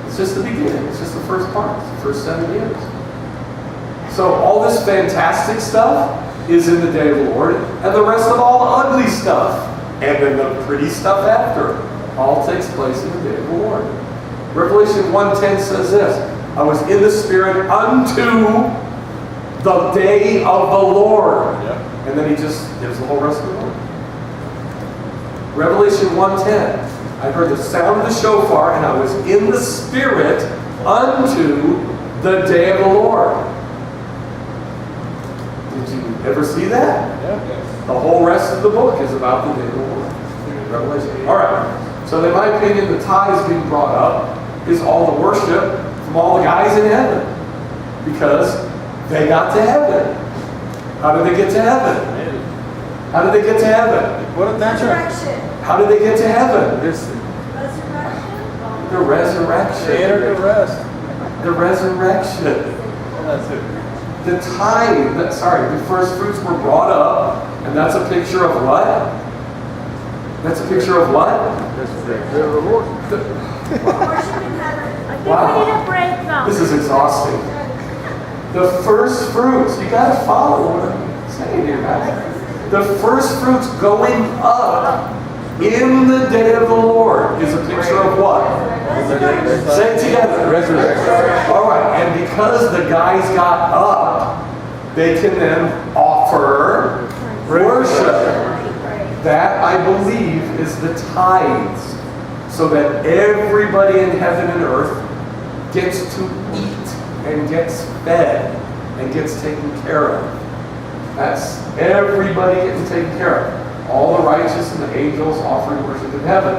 It's just the beginning. It's just the first part. It's the first 7 years. So all this fantastic stuff is in the day of the Lord, and the rest of all ugly stuff, and then the pretty stuff after, all takes place in the day of the Lord. Revelation 1:10 says this, I was in the Spirit unto the day of the Lord. Yep. And then he just gives the whole rest of the Lord. Revelation 1:10, I heard the sound of the shofar, and I was in the Spirit unto the day of the Lord. Did you ever see that? Yeah. The whole rest of the book is about the day of the Lord. Revelation. All right. So in my opinion, the tithes being brought up is all the worship from all the guys in heaven. Because they got to heaven. How did they get to heaven? How did they get to heaven? What a Resurrection. How did they get to heaven? Resurrection. The resurrection. They entered the rest. The resurrection. That's it. The tithe, the first fruits were brought up, and that's a picture of what? That's a picture of what? That's the Lord. Worship in heaven. Wow. We need a break now. This is exhausting. The first fruits, you got to follow what I'm saying here, guys. The first fruits going up in the day of the Lord is a picture of what? Say it together. Resurrection. All right, and because the guys got up, they can then offer worship. That, I believe, is the tithes. So that everybody in heaven and earth gets to eat and gets fed and gets taken care of. That's everybody getting taken care of. All the righteous and the angels offering worship in heaven.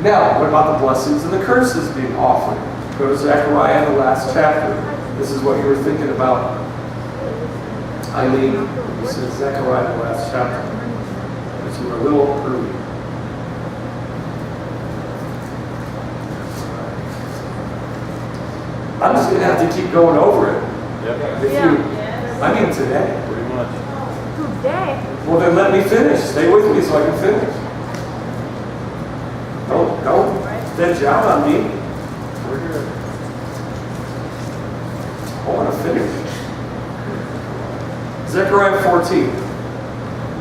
Now, what about the blessings and the curses being offered? Go to Zechariah, the last chapter. This is what you were thinking about, Eileen. You said Zechariah, the last chapter. But you were a little early. I'm just going to have to keep going over it. Yep. I mean today. Pretty much. Today. Well, then let me finish. Stay with me so I can finish. Don't veg out on me. We're good. I want to finish. Zechariah 14.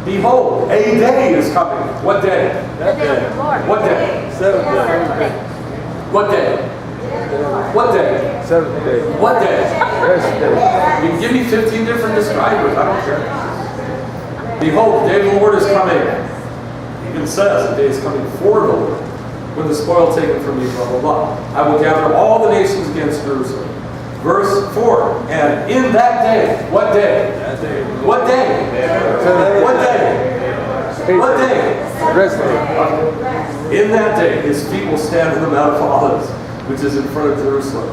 Behold, a day is coming. What day? That The day of day. the Lord. What day? Seventh day. What day? What day? Seventh day. What day? Rest day. You can give me 15 different describers. I don't care. Behold, the day of the Lord is coming. It even says the day is coming for the Lord. When the spoil taken from me, blah, blah, blah. I will gather all the nations against Jerusalem. Verse 4. And in that day, what day? That day. What day? What day? What day? Rest day. In that day, his feet will stand on the Mount of Olives, which is in front of Jerusalem.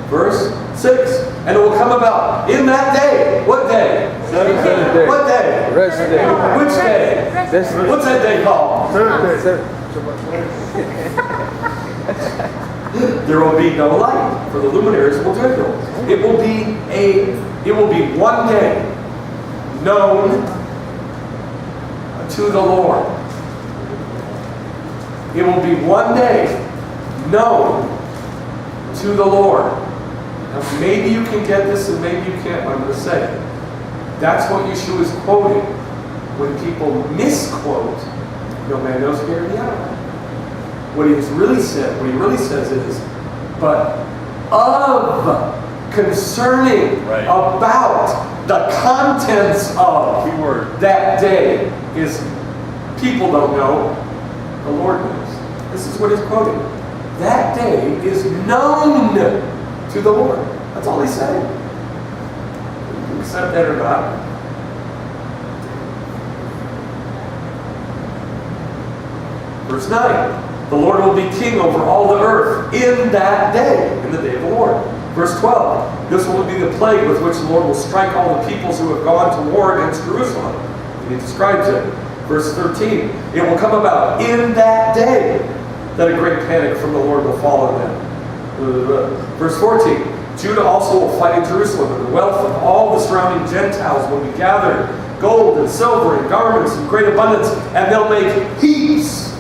Verse 6. And it will come about in that day. What day? Seventh day. What day? Rest day. Which day? This What's that day called? There will be no light, for the luminaries will dwindle. It will be one day known to the Lord. It will be one day known to the Lord. Now, maybe you can get this and maybe you can't, but I'm going to say it. That's what Yeshua is quoting. When people misquote, no man knows the day or the hour. What he really says is, but of, concerning, right, about the contents of keyword that day is people don't know, the Lord knows. This is what he's quoting. That day is known to the Lord. That's all he's saying. You can accept that or not. Verse 9. The Lord will be king over all the earth in that day, in the day of the Lord. Verse 12. This will be the plague with which the Lord will strike all the peoples who have gone to war against Jerusalem. And he describes it. Verse 13. It will come about in that day that a great panic from the Lord will fall on them. Verse 14. Judah also will fight in Jerusalem, and the wealth of all the surrounding Gentiles will be gathered, gold and silver and garments in great abundance, and they'll make heaps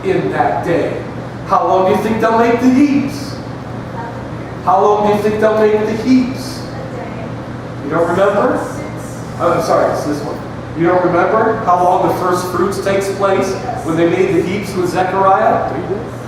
in that day. How long do you think they'll make the heaps? How long do you think they'll make the heaps? You don't remember? Oh, I'm sorry, it's this one. You don't remember how long the first fruits takes place when they made the heaps with Zechariah?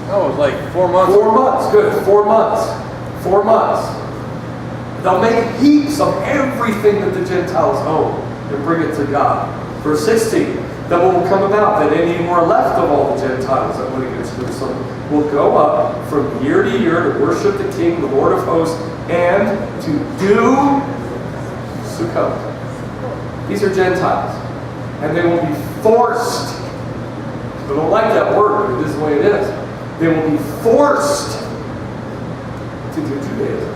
No, it was like 4 months. 4 months, good, 4 months. 4 months. They'll make heaps of everything that the Gentiles own and bring it to God. Verse 16, then what will come about that any who are left of all the Gentiles that went against Jerusalem will go up from year to year to worship the King, the Lord of hosts, and to do Sukkot. These are Gentiles. And they will be forced. I don't like that word, but it is the way it is. They will be forced to do Judaism.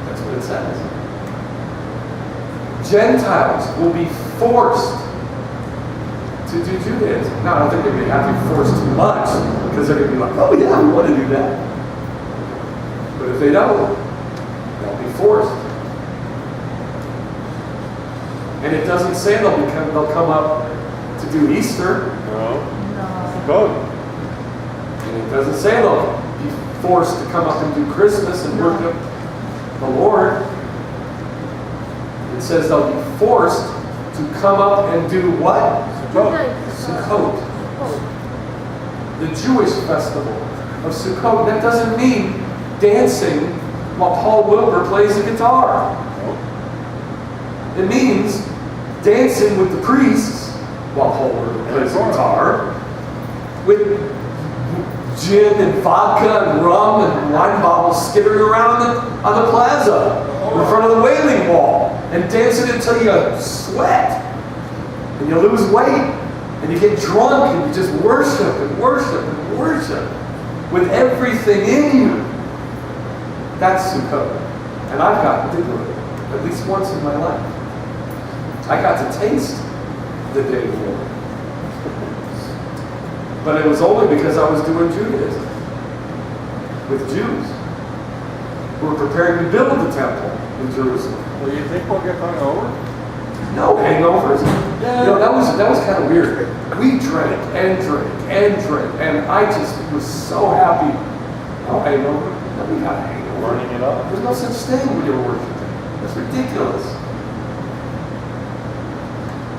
That's what it says. Gentiles will be forced to do Judaism. Now, I don't think they're going to have to be forced too much, because they're going to be like, oh yeah, we want to do that. But if they don't, they'll be forced. And it doesn't say they'll come up to do Easter. No. No. Go. And it doesn't say they'll be forced to come up and do Christmas and worship the Lord. It says they'll be forced to come up and do what? Sukkot. The Jewish festival of Sukkot. That doesn't mean dancing while Paul Wilbur plays the guitar. It means dancing with the priests while Paul Wilbur plays the guitar, with gin and vodka and rum and wine bottles skittering around on the plaza in front of the Wailing Wall and dancing until you sweat and you lose weight and you get drunk and you just worship and worship and worship with everything in you. That's Sukkot. And I've gotten to do it at least once in my life. I got to taste the day of the Lord. But it was only because I was doing Judaism with Jews who were preparing to build the temple in Jerusalem. Well, you think we'll get hungover? No hangovers. You know, that was kind of weird. We drank and drank and drank, and I just was so happy. No hangover. Nobody got a hangover. Burning it up. There's no such thing when you're worshiping. That's ridiculous.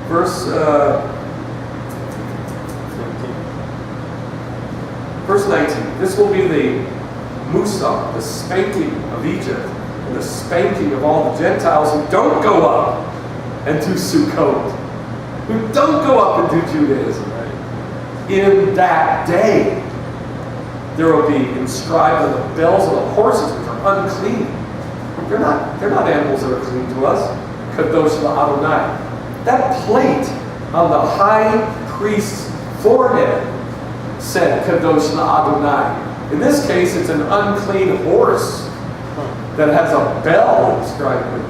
Verse 19. This will be the Musa, the spanking of Egypt, and the spanking of all the Gentiles who don't go up and do Sukkot, who don't go up and do Judaism. In that day, there will be inscribed on the bells of the horses, which are unclean. They're not animals that are clean to us. Kadosh Adonai. That plate on the high priest's forehead said Kadosh Adonai. In this case, it's an unclean horse that has a bell inscribed with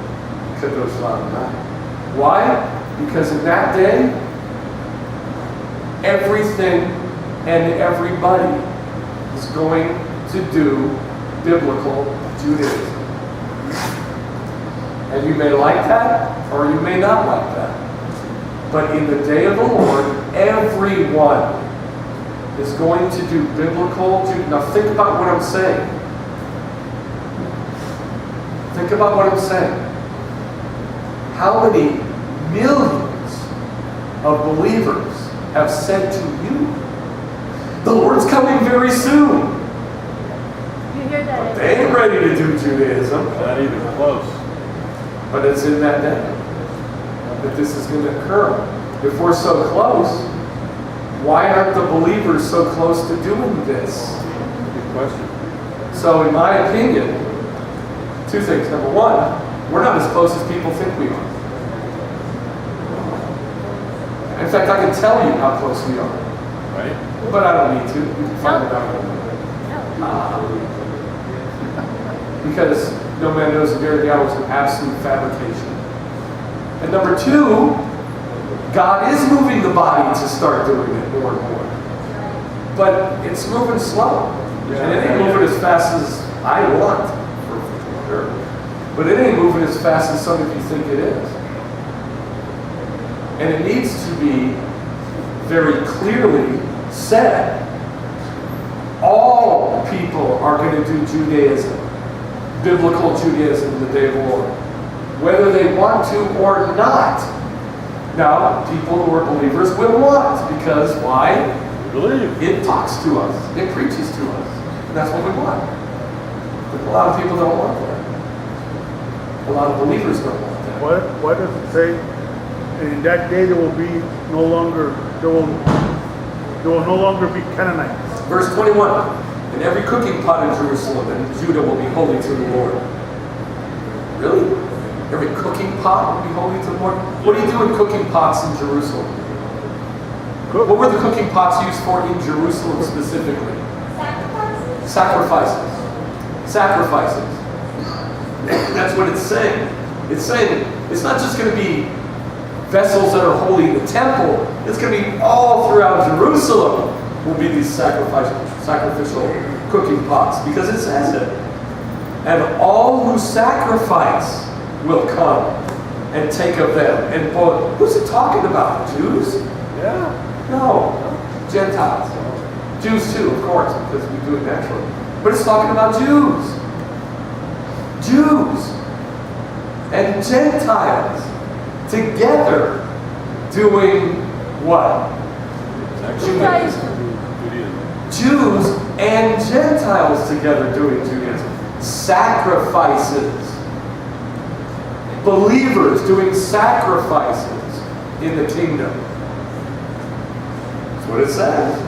Kadosh Adonai. Why? Because in that day, everything and everybody is going to do biblical Judaism. And you may like that, or you may not like that. But in the day of the Lord, everyone is going to do biblical Judaism. Now think about what I'm saying. Think about what I'm saying. How many millions of believers have said to you, the Lord's coming very soon. You hear that? They ain't ready to do Judaism. Not even close. But it's in that day that this is going to occur. If we're so close, why aren't the believers so close to doing this? Good question. So in my opinion, two things. Number one, we're not as close as people think we are. In fact, I can tell you how close we are. Right? But I don't need to. You can find it out. Because no man knows the day or the hour is an absolute fabrication. And number two, God is moving the body to start doing it more and more. But it's moving slow. And it ain't moving as fast as I want, for sure. But it ain't moving as fast as some of you think it is. And it needs to be very clearly said people are going to do Judaism, biblical Judaism in the day of the Lord, whether they want to or not. Now, people who are believers will want, because why? We believe. It talks to us. It preaches to us. And that's what we want. But a lot of people don't want that. A lot of believers don't want that. Why does it say, and in that day there will no longer be Canaanites? Verse 21, and every cooking pot in Jerusalem and Judah will be holy to the Lord. Really? Every cooking pot will be holy to the Lord? What do you do in cooking pots in Jerusalem? What were the cooking pots used for in Jerusalem specifically? Sacrifices. Sacrifices. That's what it's saying. It's saying it's not just going to be vessels that are holy in the temple. It's going to be all throughout Jerusalem will be these sacrificial cooking pots, because it says it. And all who sacrifice will come and take of them. And boy, who's it talking about? Jews? Yeah. No. Gentiles. Jews too, of course, because we do it naturally. But it's talking about Jews. Jews and Gentiles together doing what? Judaism. Jews and Gentiles together doing Judaism. Sacrifices. Believers doing sacrifices in the kingdom. That's what it says.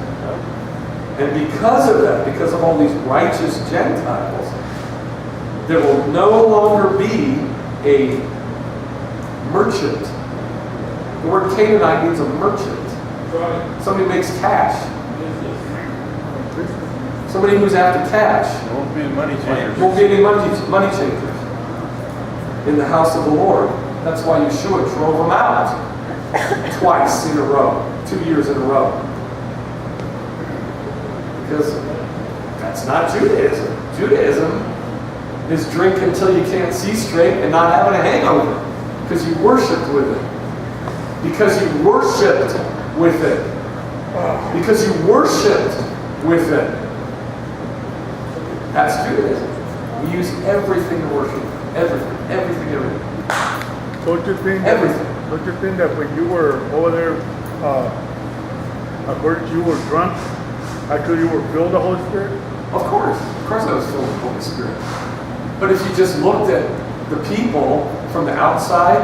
And because of that, because of all these righteous Gentiles, there will no longer be a merchant. The word Canaanite means a merchant. Somebody makes cash. Somebody who's after cash. There won't be money changers. Won't be any money changers in the house of the Lord. That's why Yeshua drove them out twice in a row, 2 years in a row. Because that's not Judaism. Judaism is drink until you can't see straight and not having a hangover. Because you worshiped with it. Because you worshipped with it. Because you worshipped with it. That's Judaism. We use everything to worship. Everything. Don't you think that when you were over there, I heard you were drunk? Actually, you were filled with the Holy Spirit? Of course I was filled with the Holy Spirit. But if you just looked at the people from the outside,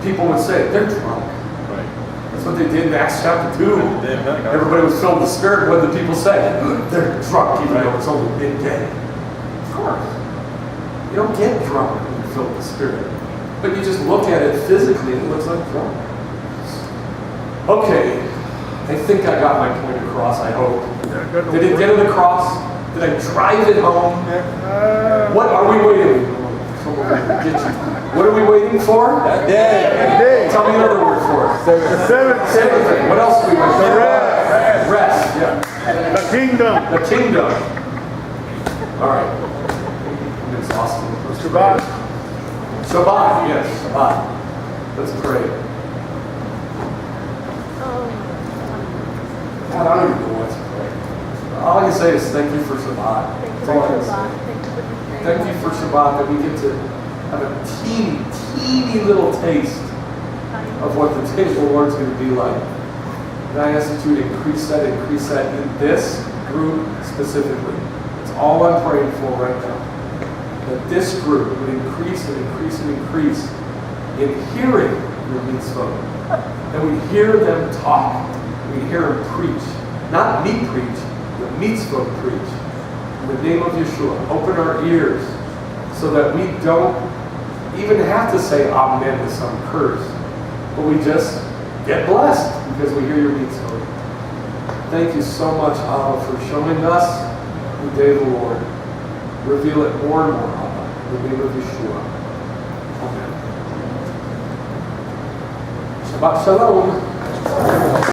people would say, they're drunk. Right. That's what they did in Acts chapter 2. Everybody was filled with the Spirit. What did the people say? They're drunk, even though it's only midday. Of course. You don't get drunk when you're filled with the Spirit. But you just look at it physically and it looks like drunk. Okay. I think I got my point across, I hope. Did it get it across? Did I drive it home? What are we waiting for? What are we waiting for? Day. Tell me another word for it. The seventh Thing. What else are we waiting for? Rest. Yeah. The kingdom. The kingdom. All right. I'm exhausted. Shabbat. Shabbat. Yes. Shabbat. Let's pray. God, I don't even know what to pray. All I can say is thank you for Shabbat. That's all I can say. Thank you for Shabbat, that we get to have a teeny little taste of what the day of the Lord's going to be like. And I ask that you would increase that in this group specifically. That's all I'm praying for right now. That this group would increase and increase in hearing your mitzvot. And we hear them talk. We hear them preach. Not me preach, the mitzvot preach. In the name of Yeshua, open our ears so that we don't even have to say amen to some curse. But we just get blessed because we hear your mitzvot. Thank you so much, Abba, for showing us the day of the Lord. Reveal it more and more, Abba, in the name of Yeshua. Amen. Shabbat Shalom.